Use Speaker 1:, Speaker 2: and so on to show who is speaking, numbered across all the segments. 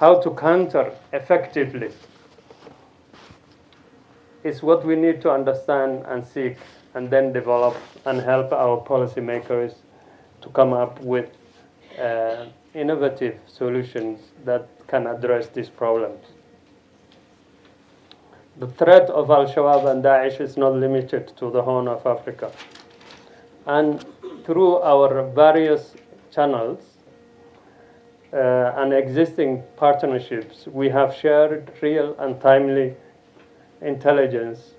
Speaker 1: how to counter effectively is what we need to understand and seek, and then develop and help our policymakers to come up with innovative solutions that can address these problems. The threat of Al-Shabaab and Daesh is not limited to the Horn of Africa. And through our various channels and existing partnerships, we have shared real and timely intelligence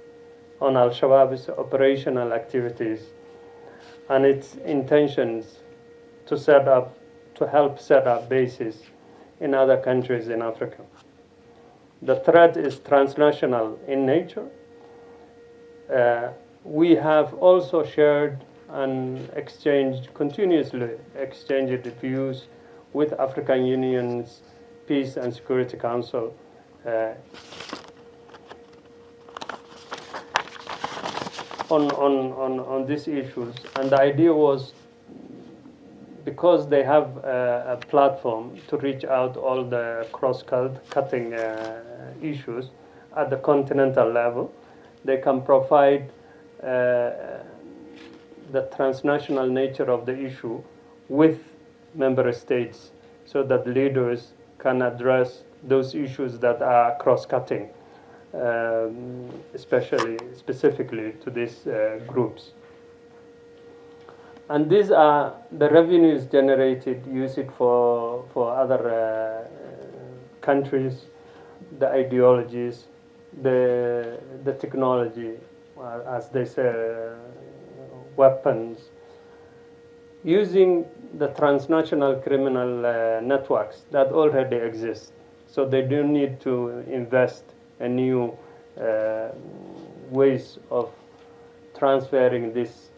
Speaker 1: on Al-Shabaab's operational activities and its intentions to help set up bases in other countries in Africa. The threat is transnational in nature. We have also shared and continuously exchanged views with African Union's Peace and Security Council on these issues. And the idea was, because they have a platform to reach out all the cross-cutting issues at the continental level, they can provide the transnational nature of the issue with member states so that leaders can address those issues that are cross-cutting, specifically to these groups. And these are the revenues generated, use it for other countries, the ideologies, the technology, as they say, weapons, using the transnational criminal networks that already exist. So they don't need to invest in new ways of transferring this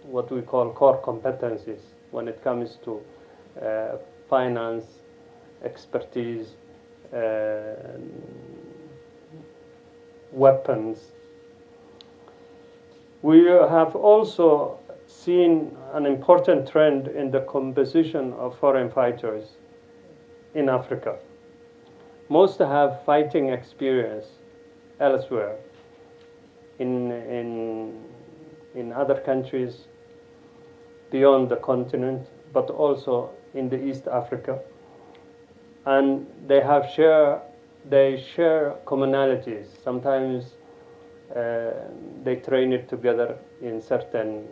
Speaker 1: what we call core competencies when it comes to finance, expertise, weapons. We have also seen an important trend in the composition of foreign fighters in Africa. Most have fighting experience elsewhere in other countries beyond the continent, but also in the East Africa. And they share commonalities. Sometimes they train it together in certain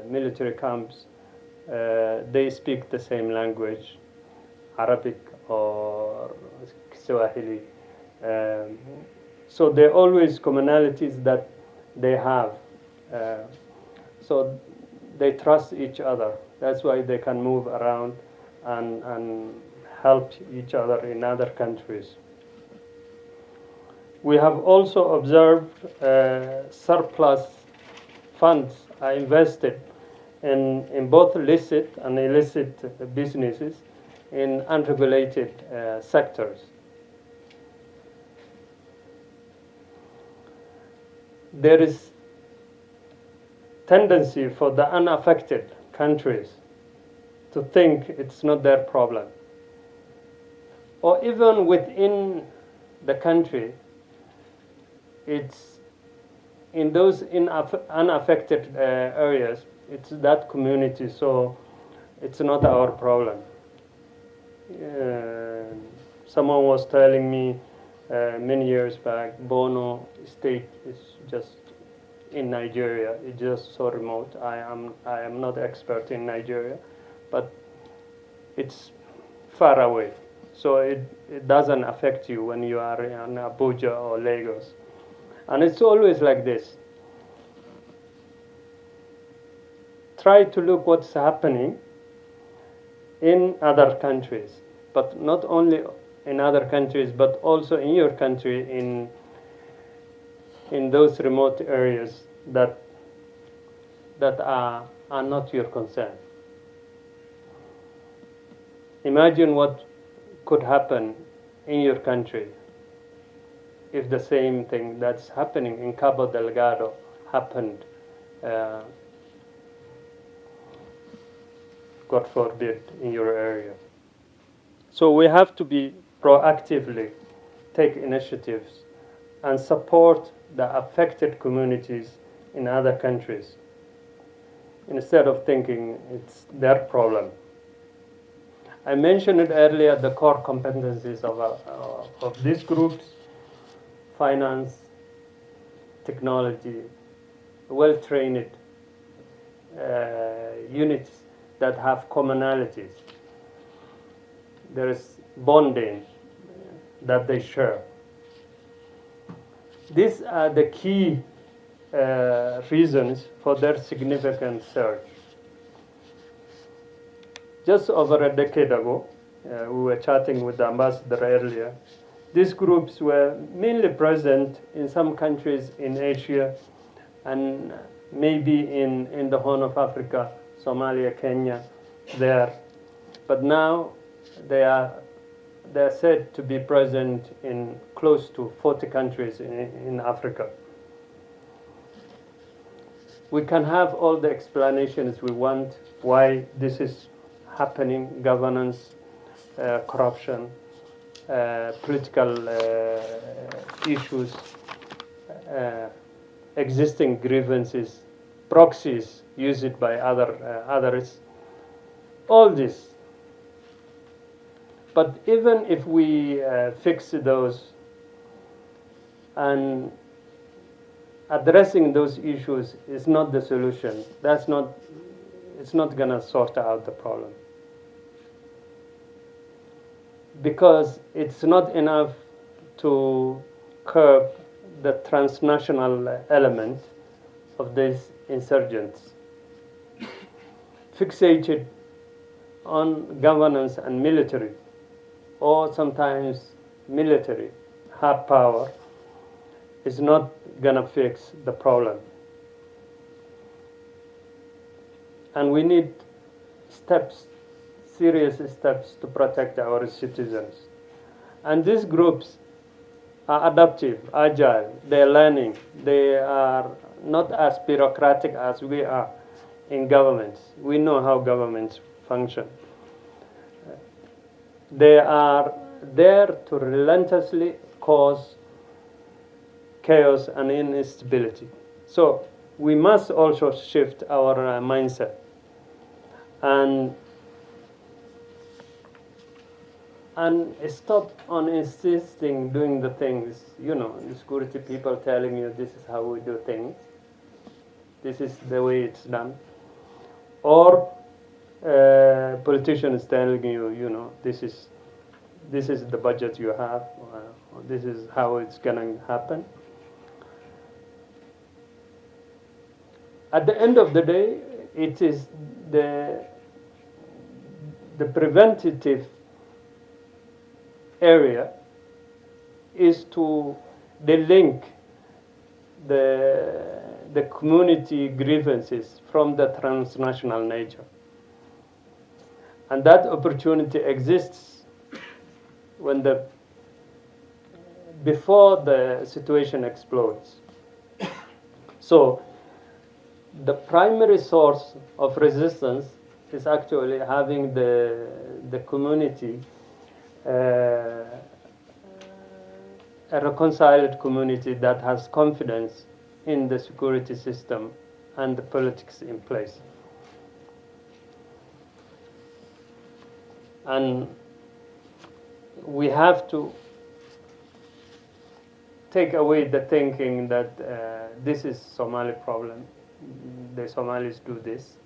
Speaker 1: military camps. They speak the same language, Arabic or Swahili. So there are always commonalities that they have. So they trust each other. That's why they can move around and help each other in other countries. We have also observed surplus funds are invested in both licit and illicit businesses in unregulated sectors. There is tendency for the unaffected countries to think it's not their problem. Or even within the country, it's in those unaffected areas, it's that community, so it's not our problem. Someone was telling me many years back, Bono State is just in Nigeria. It's just so remote. I am not expert in Nigeria, but it's far away. So it doesn't affect you when you are in Abuja or Lagos. And it's always like this. Try to look what's happening in other countries, but not only in other countries, but also in your country, in those remote areas that are not your concern. Imagine what could happen in your country if the same thing that's happening in Cabo Delgado happened, God forbid, in your area. So we have to be proactively take initiatives and support the affected communities in other countries instead of thinking it's their problem. I mentioned it earlier, the core competencies of these groups: finance, technology, well-trained units that have commonalities. There is bonding that they share. These are the key reasons for their significant surge. Just over a decade ago, we were chatting with the ambassador earlier. These groups were mainly present in some countries in Asia and maybe in the Horn of Africa, Somalia, Kenya, there. But now they're said to be present in close to 40 countries in Africa. We can have all the explanations we want why this is happening: governance, corruption, political issues, existing grievances, proxies used by others, all this. But even if we fix those, and addressing those issues is not the solution, it's not going to sort out the problem. Because it's not enough to curb the transnational element of these insurgents. Fixated on governance and military, or sometimes military, hard power, is not going to fix the problem. And we need steps, serious steps, to protect our citizens. And these groups are adaptive, agile, they're learning. They are not as bureaucratic as we are in governments. We know how governments function. They are there to relentlessly cause chaos and instability. So we must also shift our mindset and stop on insisting doing the things, the security people telling you this is how we do things, this is the way it's done, or politicians telling you, this is the budget you have, or this is how it's gonna happen. At the end of the day, it is the preventative area is to delink the community grievances from the transnational nature. And that opportunity exists before the situation explodes. So the primary source of resistance is actually having the community, a reconciled community that has confidence in the security system and the politics in place. And we have to take away the thinking that this is Somali problem. The Somalis do this,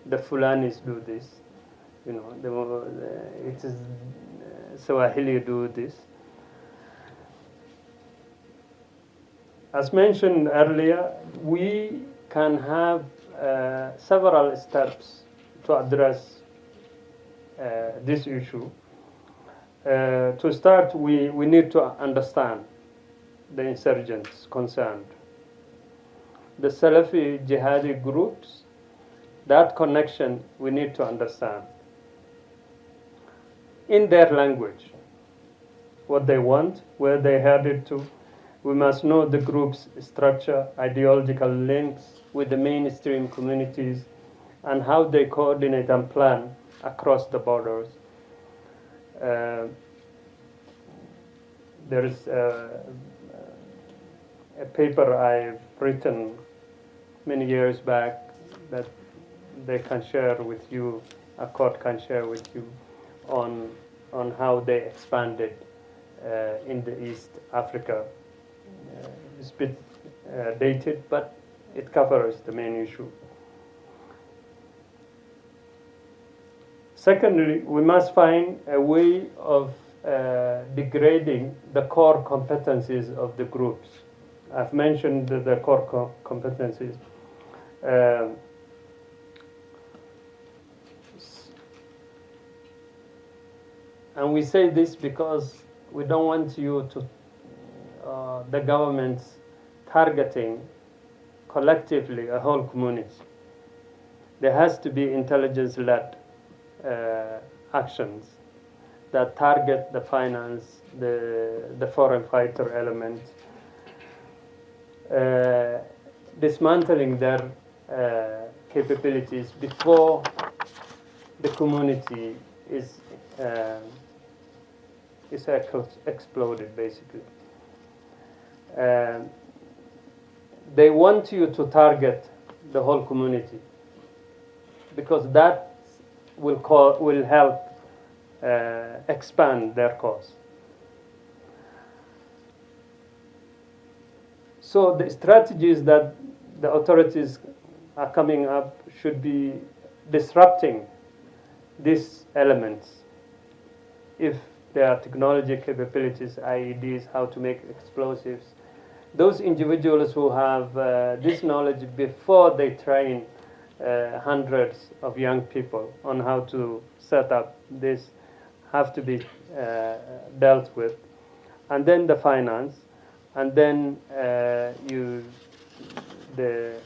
Speaker 1: the Fulanis do this, it is Swahili do this. As mentioned earlier, we can have several steps to address this issue. To start, we need to understand the insurgents concerned. The Salafi jihadi groups, that connection we need to understand. In their language, what they want, where they headed to. We must know the group's structure, ideological links with the mainstream communities, and how they coordinate and plan across the borders. Uh, there is a paper I've written many years back that they can share with you, a court can share with you, on how they expanded in the East Africa. It's a bit dated, but it covers the main issue. Secondly, we must find a way of degrading the core competencies of the groups. I've mentioned the core competencies. And we say this because we don't want you to, the governments targeting collectively a whole community. There has to be intelligence-led actions that target the finance, the foreign fighter element, dismantling their capabilities before the community is exploded, basically. They want you to target the whole community because that will help expand their cause. So the strategies that the authorities are coming up should be disrupting these elements. If there are technology capabilities, IEDs, how to make explosives, those individuals who have this knowledge before they train hundreds of young people on how to set up this have to be dealt with. And then the finance, and then the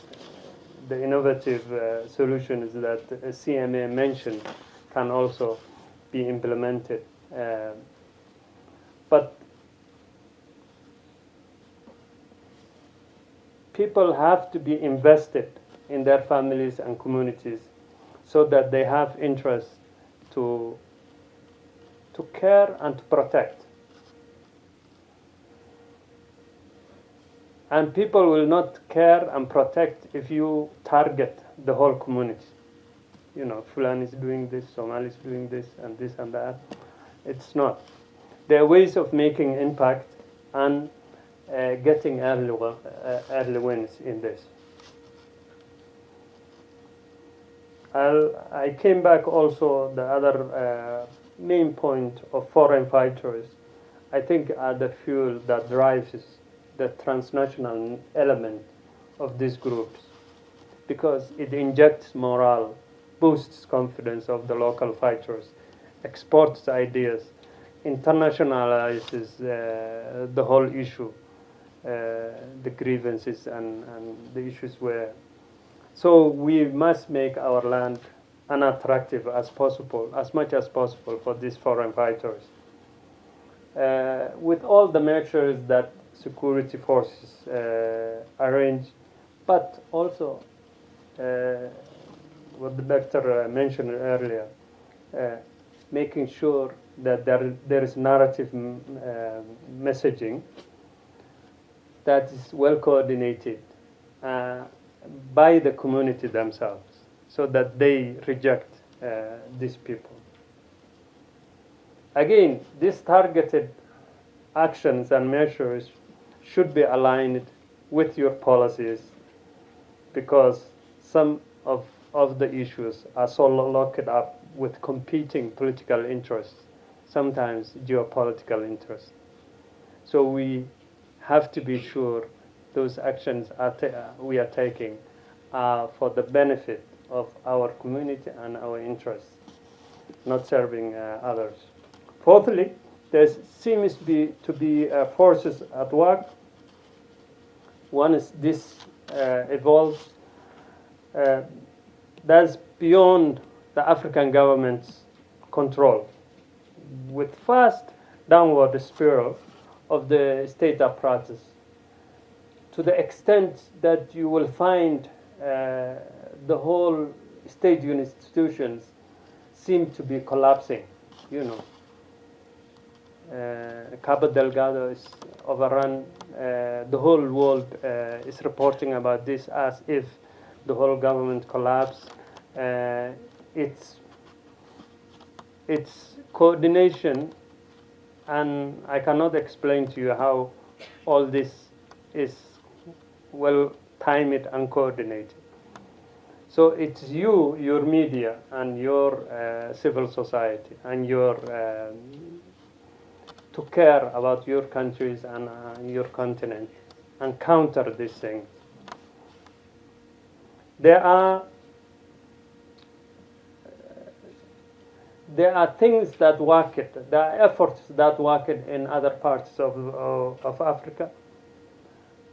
Speaker 1: innovative solutions that CMA mentioned can also be implemented. But people have to be invested in their families and communities so that they have interest to care and to protect. And people will not care and protect if you target the whole community. You know, Fulani is doing this, Somali is doing this, and this and that. It's not. There are ways of making impact and getting early wins in this. I came back also the other main point of foreign fighters, I think, are the fuel that drives the transnational element of these groups, because it injects morale, boosts confidence of the local fighters, exports ideas, internationalizes the whole issue, the grievances and the issues where. So we must make our land unattractive as possible, as much as possible for these foreign fighters. With all the measures that security forces arrange, but also what the doctor mentioned earlier, making sure that there is narrative messaging that is well coordinated by the community themselves, so that they reject these people. Again, these targeted actions and measures should be aligned with your policies, because some of the issues are so locked up with competing political interests, sometimes geopolitical interests. So we have to be sure those actions we are taking are for the benefit of our community and our interests, not serving others. Fourthly, there seems to be forces at work. One is this evolves that's beyond the African government's control, with fast downward spiral of the state apparatus, to the extent that you will find the whole state institutions seem to be collapsing, you know. Cabo Delgado is overrun. The whole world is reporting about this as if the whole government collapsed. It's coordination, and I cannot explain to you how all this is well timed and coordinated. So it's you, your media, and your civil society, and your to care about your countries and your continent, and counter these things. There are things that work. There are efforts that work in other parts of Africa,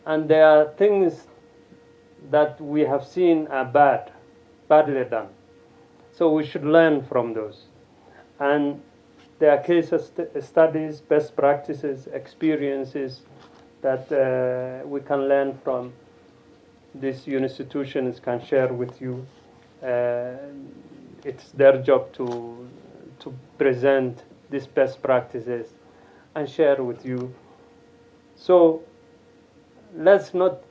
Speaker 1: and there are things that we have seen are badly done. So we should learn from those. And there are case studies, best practices, experiences that we can learn from. These institutions can share with you. It's their job to present these best practices and share with you. So let's not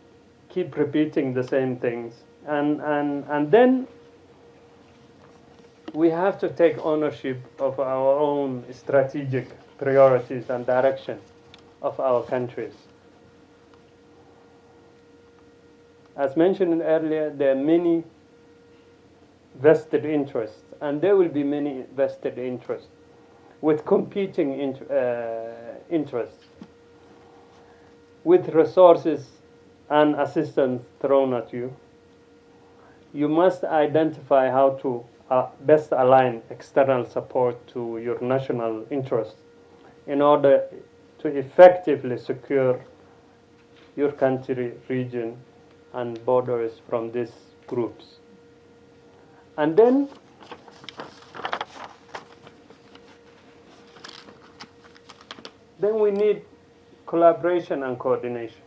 Speaker 1: keep repeating the same things. And then we have to take ownership of our own strategic priorities and direction of our countries. As mentioned earlier, there are many vested interests, and there will be many vested interests with competing interests, with resources and assistance thrown at you. You must identify how to best align external support to your national interests in order to effectively secure your country, region, and borders from these groups. And then we need collaboration and coordination.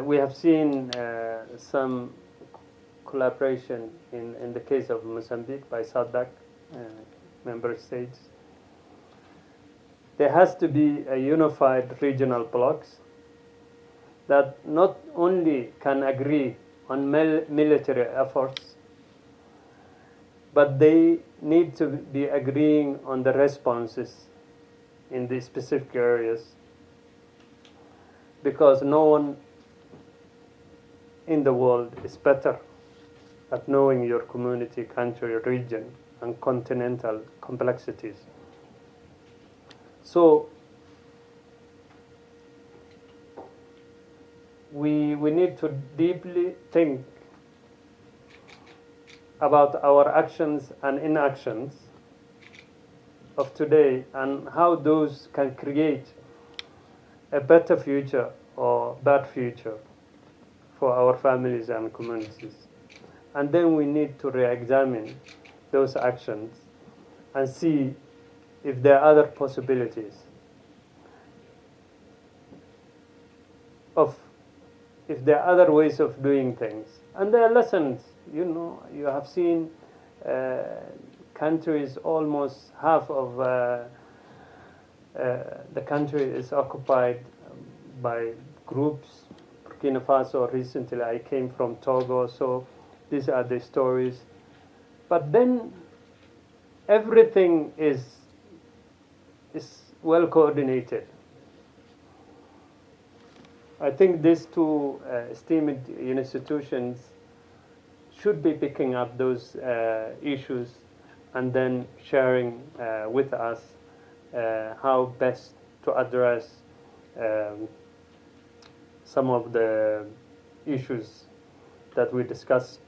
Speaker 1: We have seen some collaboration in the case of Mozambique by SADC member states. There has to be a unified regional blocks that not only can agree on military efforts, but they need to be agreeing on the responses in these specific areas, because no one in the world is better at knowing your community, country, region, and continental complexities. So we need to deeply think about our actions and inactions of today and how those can create a better future or bad future for our families and communities. And then we need to re-examine those actions and see if there are other possibilities if there are other ways of doing things. And there are lessons. You have seen countries, almost half of the country is occupied by groups. Burkina Faso, recently I came from Togo, so these are the stories. But then everything is well coordinated. I think these two esteemed institutions should be picking up those issues and then sharing with us how best to address some of the issues that we discussed